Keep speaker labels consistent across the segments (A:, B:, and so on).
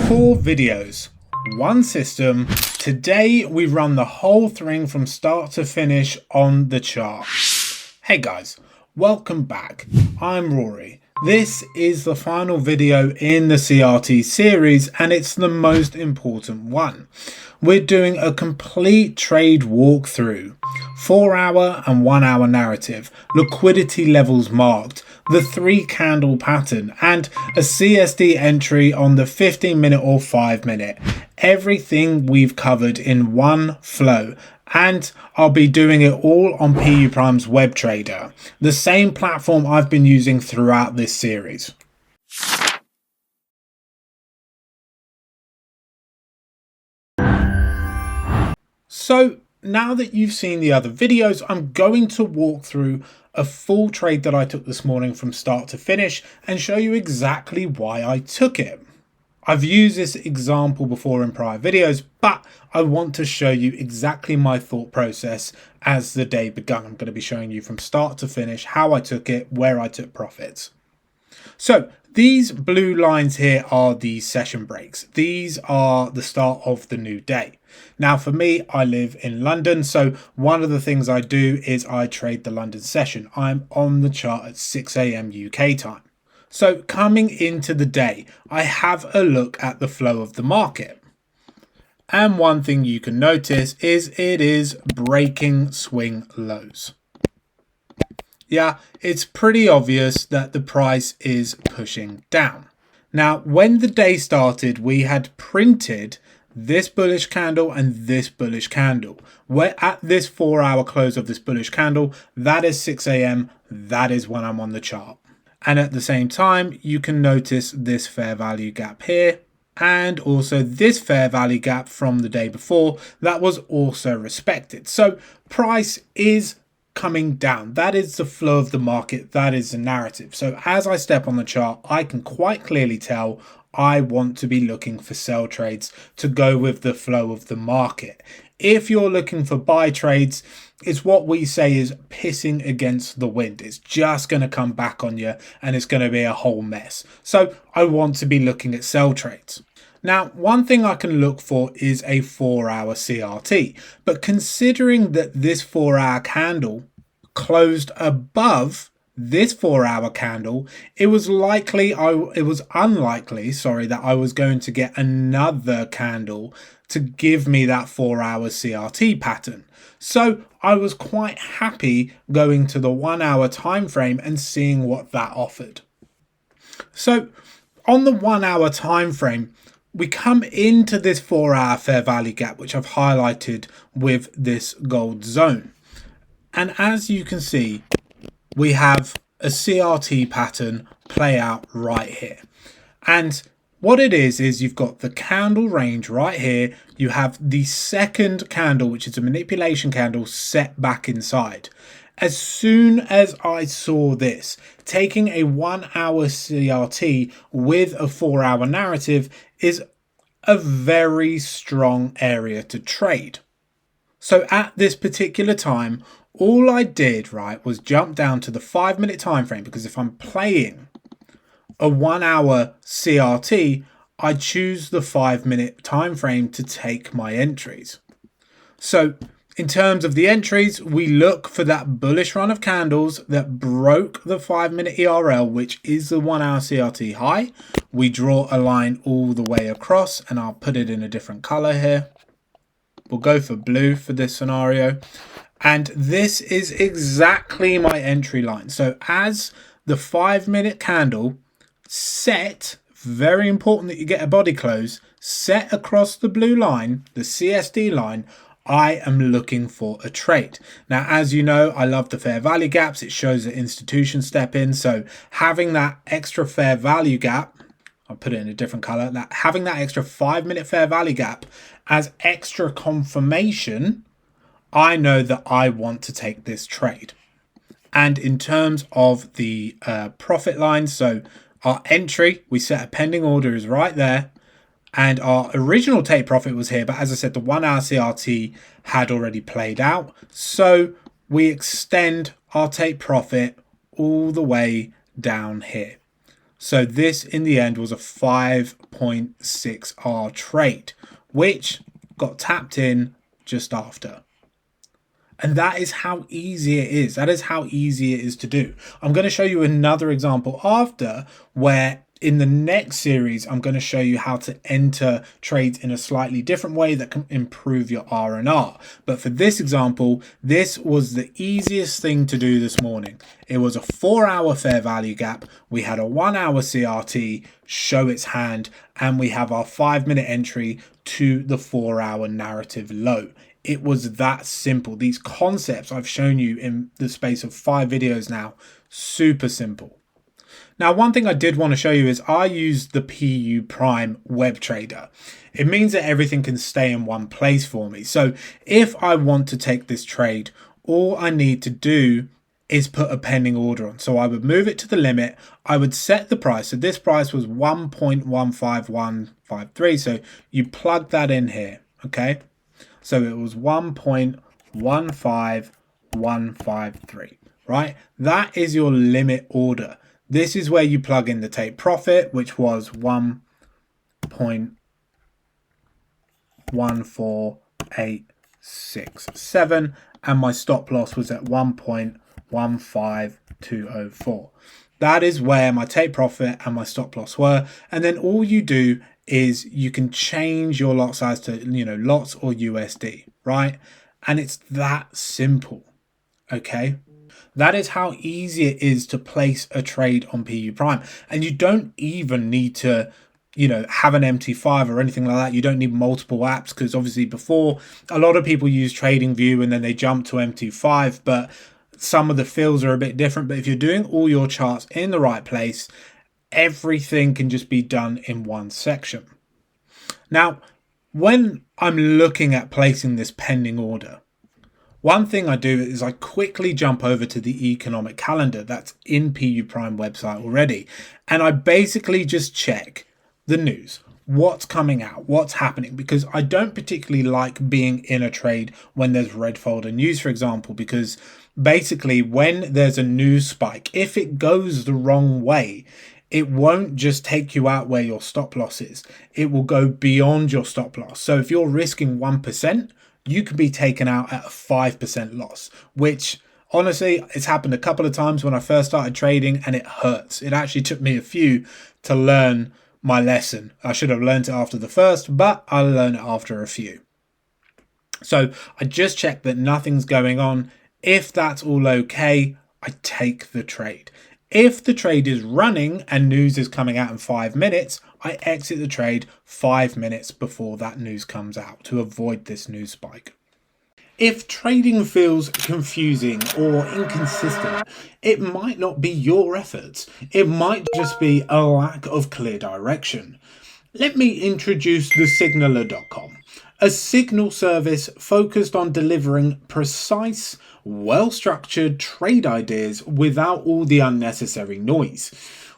A: 4 videos, one system. Today we run the whole thing from start to finish on the chart. Hey guys, welcome back. I'm Rory. This is the final video in the CRT series and it's the most important one. We're doing a complete trade walkthrough, 4-hour and 1-hour narrative, liquidity levels marked, the 3 candle pattern and a CSD entry on the 15-minute or 5-minute. Everything we've covered in one flow, and I'll be doing it all on PU Prime's web trader, the same platform I've been using throughout this series. So now that you've seen the other videos, I'm going to walk through a full trade that I took this morning from start to finish and show you exactly why I took it. I've used this example before in prior videos, but I want to show you exactly my thought process as the day began. I'm going to be showing you from start to finish how I took it, where I took profits. So these blue lines here are the session breaks. These are the start of the new day. Now for me, I live in London, so one of the things I do is I trade the London session. I'm on the chart at 6 AM UK time. So coming into the day, I have a look at the flow of the market. And one thing you can notice is it is breaking swing lows. Yeah, it's pretty obvious that the price is pushing down. Now, when the day started, we had printed this bullish candle and this bullish candle. We're at this 4-hour close of this bullish candle. That is 6 AM. That is when I'm on the chart. And at the same time, you can notice this fair value gap here. And also this fair value gap from the day before that was also respected. So price is coming down. That is the flow of the market. That is the narrative. So as I step on the chart, I can quite clearly tell I want to be looking for sell trades to go with the flow of the market. If you're looking for buy trades, it's what we say is pissing against the wind. It's just going to come back on you and it's going to be a whole mess. So I want to be looking at sell trades. Now, one thing I can look for is a 4-hour CRT, but considering that this 4-hour candle closed above this 4-hour candle, it was unlikely that I was going to get another candle to give me that 4-hour CRT pattern. So I was quite happy going to the 1-hour time frame and seeing what that offered. So on the 1-hour time frame, we come into this 4-hour fair value gap, which I've highlighted with this gold zone. And as you can see, we have a CRT pattern play out right here. And what it is you've got the candle range right here. You have the second candle, which is a manipulation candle, set back inside. As soon as I saw this, taking a 1-hour CRT with a 4-hour narrative is a very strong area to trade. So at this particular time, all I did, right, was jump down to the 5-minute time frame, because if I'm playing a 1-hour CRT, I choose the 5-minute time frame to take my entries. So in terms of the entries, we look for that bullish run of candles that broke the 5-minute ERL, which is the 1-hour CRT high. We draw a line all the way across, and I'll put it in a different color here. We'll go for blue for this scenario. And this is exactly my entry line. So as the 5-minute candle set, very important that you get a body close, set across the blue line, the CSD line, I am looking for a trade. Now, as you know, I love the fair value gaps. It shows that institutions step in. So having that extra fair value gap, I'll put it in a different color, having that extra 5-minute fair value gap as extra confirmation, I know that I want to take this trade. And in terms of the profit line, so our entry, we set a pending order is right there. And our original take profit was here. But as I said, the 1-hour CRT had already played out. So we extend our take profit all the way down here. So this in the end was a 5.6R trade, which got tapped in just after. And that is how easy it is. That is how easy it is to do. I'm going to show you another example after, where in the next series, I'm going to show you how to enter trades in a slightly different way that can improve your R&R. But for this example, this was the easiest thing to do this morning. It was a 4-hour fair value gap. We had a 1-hour CRT show its hand, and we have our 5-minute entry to the 4-hour narrative low. It was that simple. These concepts I've shown you in the space of 5 videos now, super simple. Now, one thing I did want to show you is I use the PU Prime web trader. It means that everything can stay in one place for me. So if I want to take this trade, all I need to do is put a pending order on. So I would move it to the limit. I would set the price. So this price was 1.15153. So you plug that in here. Okay. So it was 1.15153, right? That is your limit order. This is where you plug in the take profit, which was 1.14867, and my stop loss was at 1.15204. That is where my take profit and my stop loss were. And then all you do is you can change your lot size to, lots or USD, right? And it's that simple, okay? That is how easy it is to place a trade on PU Prime. And you don't even need to, have an MT5 or anything like that. You don't need multiple apps, because obviously before, a lot of people use TradingView and then they jump to MT5, but some of the fields are a bit different. But if you're doing all your charts in the right place, everything can just be done in one section. Now, when I'm looking at placing this pending order, one thing I do is I quickly jump over to the economic calendar that's in PU Prime website already. And I basically just check the news, what's coming out, what's happening, because I don't particularly like being in a trade when there's red folder news, for example, because basically when there's a news spike, if it goes the wrong way, it won't just take you out where your stop loss is. It will go beyond your stop loss. So if you're risking 1%, you can be taken out at a 5% loss, which honestly, it's happened a couple of times when I first started trading, and it hurts. It actually took me a few to learn my lesson. I should have learned it after the first, but I learned it after a few. So I just check that nothing's going on. If that's all okay, I take the trade. If the trade is running and news is coming out in 5 minutes, I exit the trade 5 minutes before that news comes out to avoid this news spike. If trading feels confusing or inconsistent, it might not be your efforts. It might just be a lack of clear direction. Let me introduce the Signaler.com, a signal service focused on delivering precise, well-structured trade ideas without all the unnecessary noise.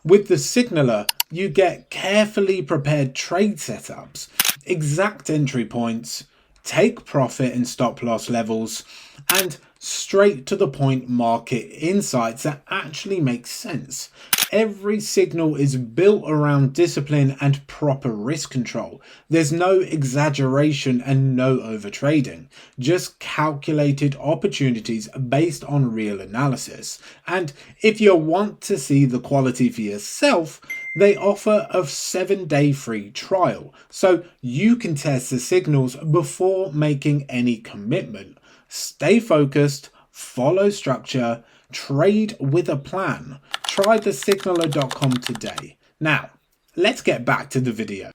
A: With the Signaler, you get carefully prepared trade setups, exact entry points, take profit and stop loss levels, and straight to the point market insights that actually make sense. Every signal is built around discipline and proper risk control. There's no exaggeration and no overtrading, just calculated opportunities based on real analysis. And if you want to see the quality for yourself, they offer a 7-day free trial, so you can test the signals before making any commitment. Stay focused, follow structure, trade with a plan. Try the Signaler.com today. Now, let's get back to the video.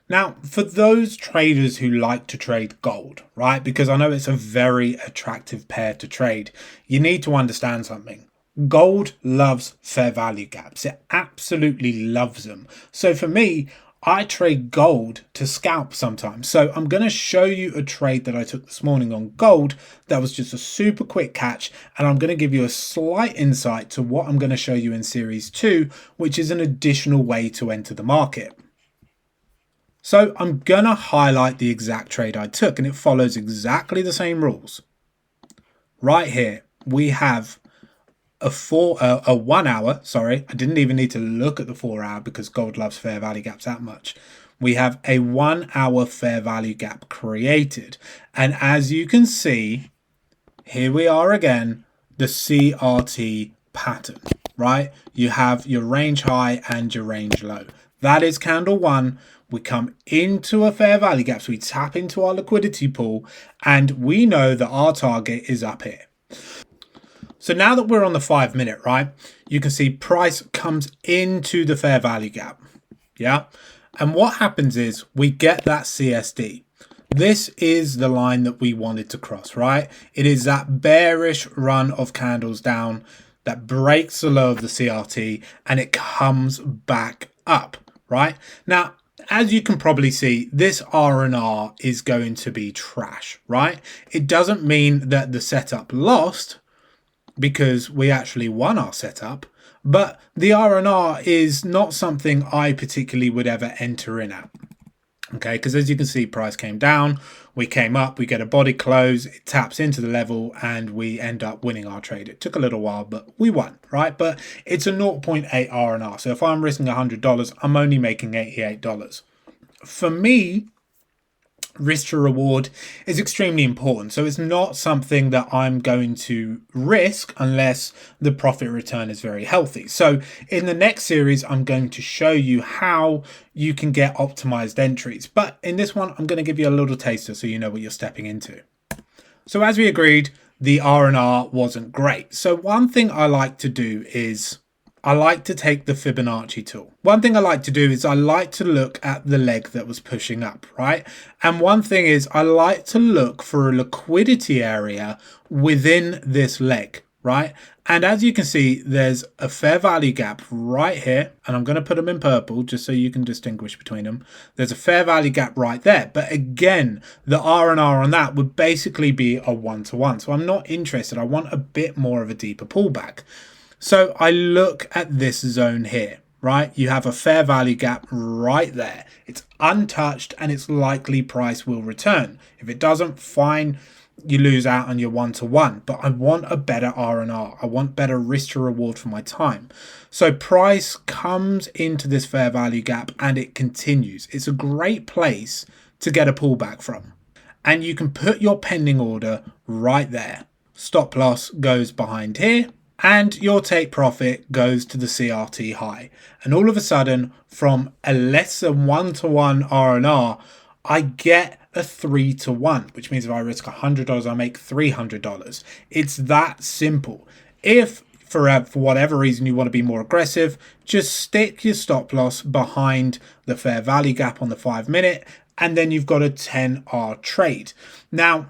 A: Now, for those traders who like to trade gold, right, because I know it's a very attractive pair to trade, you need to understand something. Gold loves fair value gaps. It absolutely loves them. So for me, I trade gold to scalp sometimes. So I'm going to show you a trade that I took this morning on gold that was just a super quick catch. And I'm going to give you a slight insight to what I'm going to show you in series 2, which is an additional way to enter the market. So I'm going to highlight the exact trade I took, and it follows exactly the same rules. Right here, we have a 1 hour, sorry, I didn't even need to look at the 4 hour because gold loves fair value gaps that much. We have a 1 hour fair value gap created. And as you can see, here we are again, the CRT pattern, right? You have your range high and your range low. That is candle one. We come into a fair value gap, so we tap into our liquidity pool, and we know that our target is up here. So now that we're on the 5 minute, right, you can see price comes into the fair value gap. Yeah. And what happens is we get that CSD. This is the line that we wanted to cross, right? It is that bearish run of candles down that breaks the low of the CRT and it comes back up, right? Now, as you can probably see, this R&R is going to be trash, right? It doesn't mean that the setup lost, because we actually won our setup, but the R&R is not something I particularly would ever enter in at. Okay, because as you can see, price came down, we came up, we get a body close, it taps into the level, and we end up winning our trade. It took a little while, but we won, right? But it's a 0.8 R&R. So if I'm risking $100, I'm only making $88. For me, risk to reward is extremely important. So it's not something that I'm going to risk unless the profit return is very healthy. So in the next series, I'm going to show you how you can get optimized entries. But in this one, I'm going to give you a little taster so you know what you're stepping into. So as we agreed, the R&R wasn't great. So one thing I like to do is I like to take the Fibonacci tool. One thing I like to do is I like to look at the leg that was pushing up, right? And one thing is I like to look for a liquidity area within this leg, right? And as you can see, there's a fair value gap right here. And I'm going to put them in purple just so you can distinguish between them. There's a fair value gap right there. But again, the R&R on that would basically be a one-to-one. So I'm not interested. I want a bit more of a deeper pullback. So I look at this zone here, right? You have a fair value gap right there. It's untouched and it's likely price will return. If it doesn't, fine, you lose out on your one-to-one. But I want a better R&R. I want better risk to reward for my time. So price comes into this fair value gap and it continues. It's a great place to get a pullback from. And you can put your pending order right there. Stop loss goes behind here. And your take profit goes to the CRT high. And all of a sudden, from a less than one-to-one R&R, I get a 3-to-1, which means if I risk $100, I make $300. It's that simple. If for whatever reason you want to be more aggressive, just stick your stop loss behind the fair value gap on the 5 minute, and then you've got a 10R trade. Now,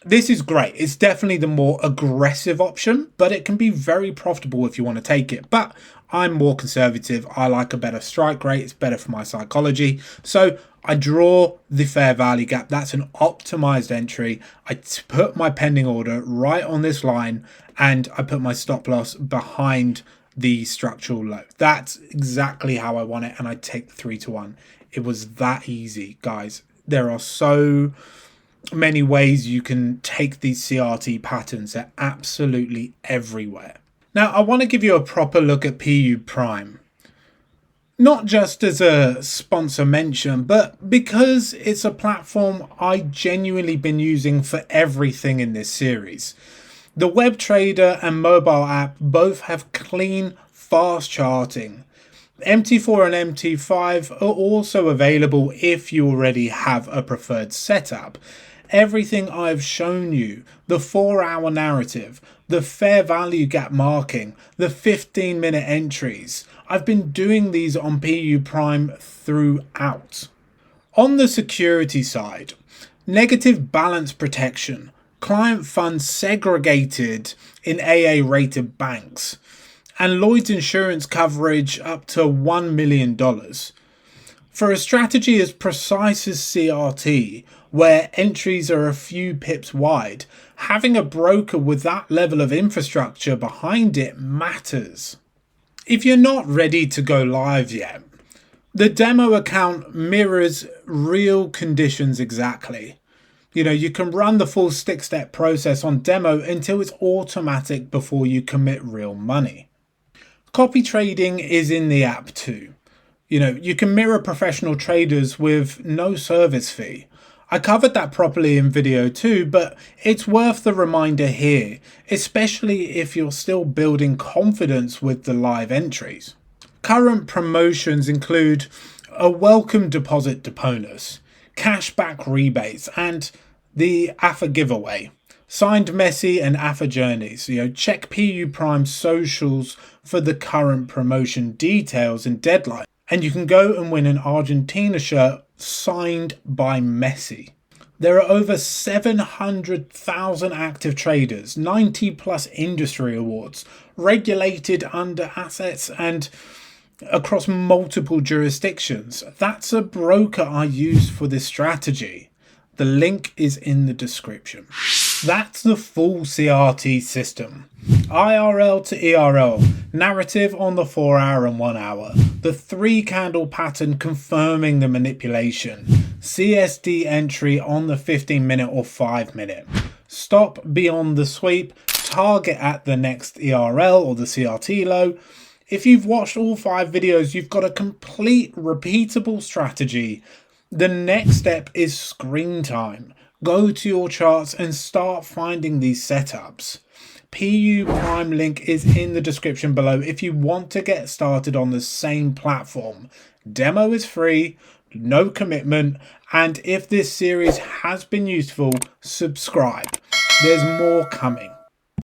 A: this is great. It's definitely the more aggressive option, but it can be very profitable if you want to take it. But I'm more conservative. I like a better strike rate. It's better for my psychology. So I draw the fair value gap. That's an optimized entry. I put my pending order right on this line and I put my stop loss behind the structural low. That's exactly how I want it. And I take the 3-to-1. It was that easy, guys. There are so many ways you can take these CRT patterns. They're absolutely everywhere. Now, I want to give you a proper look at PU Prime. Not just as a sponsor mention, but because it's a platform I genuinely been using for everything in this series. The web trader and mobile app both have clean, fast charting. MT4 and MT5 are also available if you already have a preferred setup. Everything I've shown you, the 4-hour narrative, the fair value gap marking, the 15-minute entries, I've been doing these on PU Prime throughout. On the security side, negative balance protection, client funds segregated in AA rated banks, and Lloyd's insurance coverage up to $1 million. For a strategy as precise as CRT, where entries are a few pips wide, having a broker with that level of infrastructure behind it matters. If you're not ready to go live yet, the demo account mirrors real conditions exactly. You can run the full 6-step process on demo until it's automatic before you commit real money. Copy trading is in the app too. You can mirror professional traders with no service fee. I covered that properly in video 2, but it's worth the reminder here, especially if you're still building confidence with the live entries. Current promotions include a welcome deposit bonus, cashback rebates, and the AFA giveaway. Signed Messi and AFA journeys. Check PU Prime socials for the current promotion details and deadline. And you can go and win an Argentina shirt signed by Messi. There are over 700,000 active traders, 90 plus industry awards, regulated under assets and across multiple jurisdictions. That's a broker I use for this strategy. The link is in the description. That's the full CRT system. IRL to ERL, narrative on the 4-hour and 1 hour, the 3-candle pattern confirming the manipulation, CSD entry on the 15-minute or 5-minute, stop beyond the sweep, target at the next ERL or the CRT low. If you've watched all 5 videos, you've got a complete repeatable strategy. The next step is screen time. Go to your charts and start finding these setups. PU Prime link is in the description below if you want to get started on the same platform. Demo is free, no commitment, and if this series has been useful, subscribe. There's more coming.